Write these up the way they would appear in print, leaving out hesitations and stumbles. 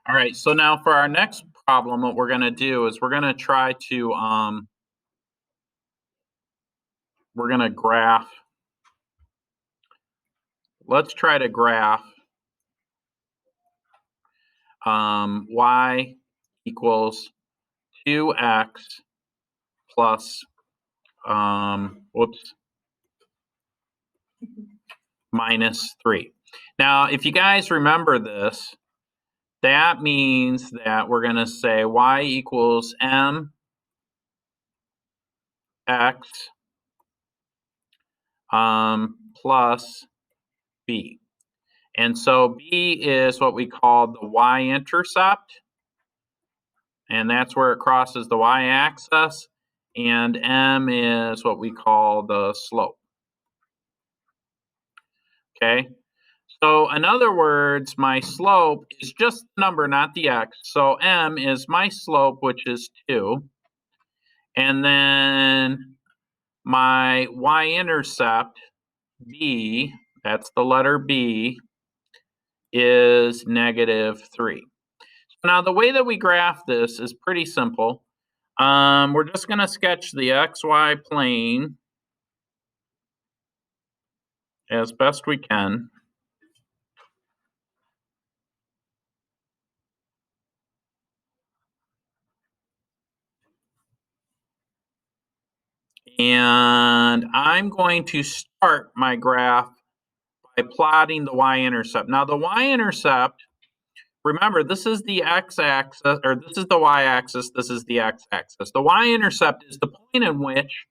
All right, so now for our next problem, what we're going to do is we're going to try to we're going to graph. Let's try to graph y equals 2x plus minus 3. Now, if you guys remember this, that means that we're going to say y equals mx plus b. And so b is what we call the y-intercept, and that's where it crosses the y-axis, and m is what we call the slope. Okay? So in other words, my slope is just the number, not the x. So m is my slope, which is 2. And then my y-intercept, b, that's the letter b, is -3. Now the way that we graph this is pretty simple. We're just going to sketch the xy plane as best we can. And I'm going to start my graph by plotting the y-intercept. Now the y-intercept, remember, this is the x-axis, or this is the y-axis, this is the x-axis. The y-intercept is the point in which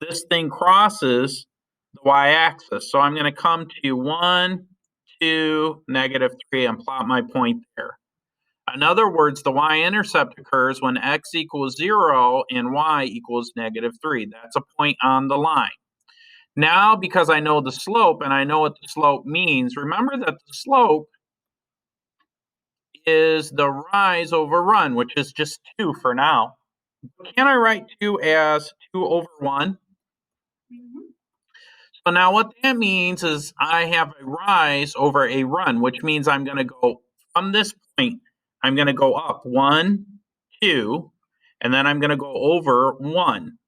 this thing crosses the y-axis. So I'm going to come to 1, 2, -3 and plot my point there. In other words, the y-intercept occurs when x equals 0 and y equals -3. That's a point on the line. Now, because I know the slope and I know what the slope means, remember that the slope is the rise over run, which is just 2 for now. Can I write 2 as 2 over 1? So now what that means is I have a rise over a run, which means I'm going to go from this point, I'm going to go up 1, 2, and then I'm going to go over 1.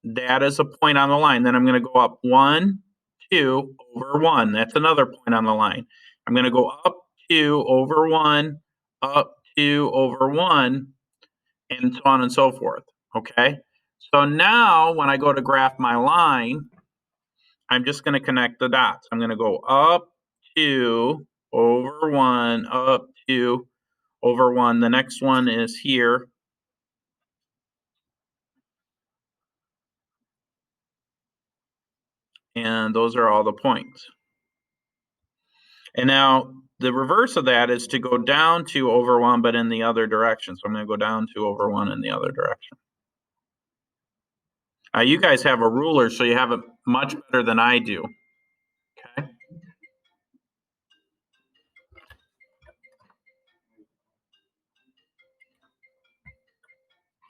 That is a point on the line. Then I'm going to go up 1, 2, over 1. That's another point on the line. I'm going to go up 2, over 1, up 2, over 1, and so on and so forth. Okay? So now when I go to graph my line, I'm just going to connect the dots. I'm going to go up 2, over 1, up 2, over 1. The next one is here. And those are all the points. And now the reverse of that is to go down 2 over 1, but in the other direction. So I'm going to go down 2 over 1 in the other direction. You guys have a ruler, so you have it much better than I do.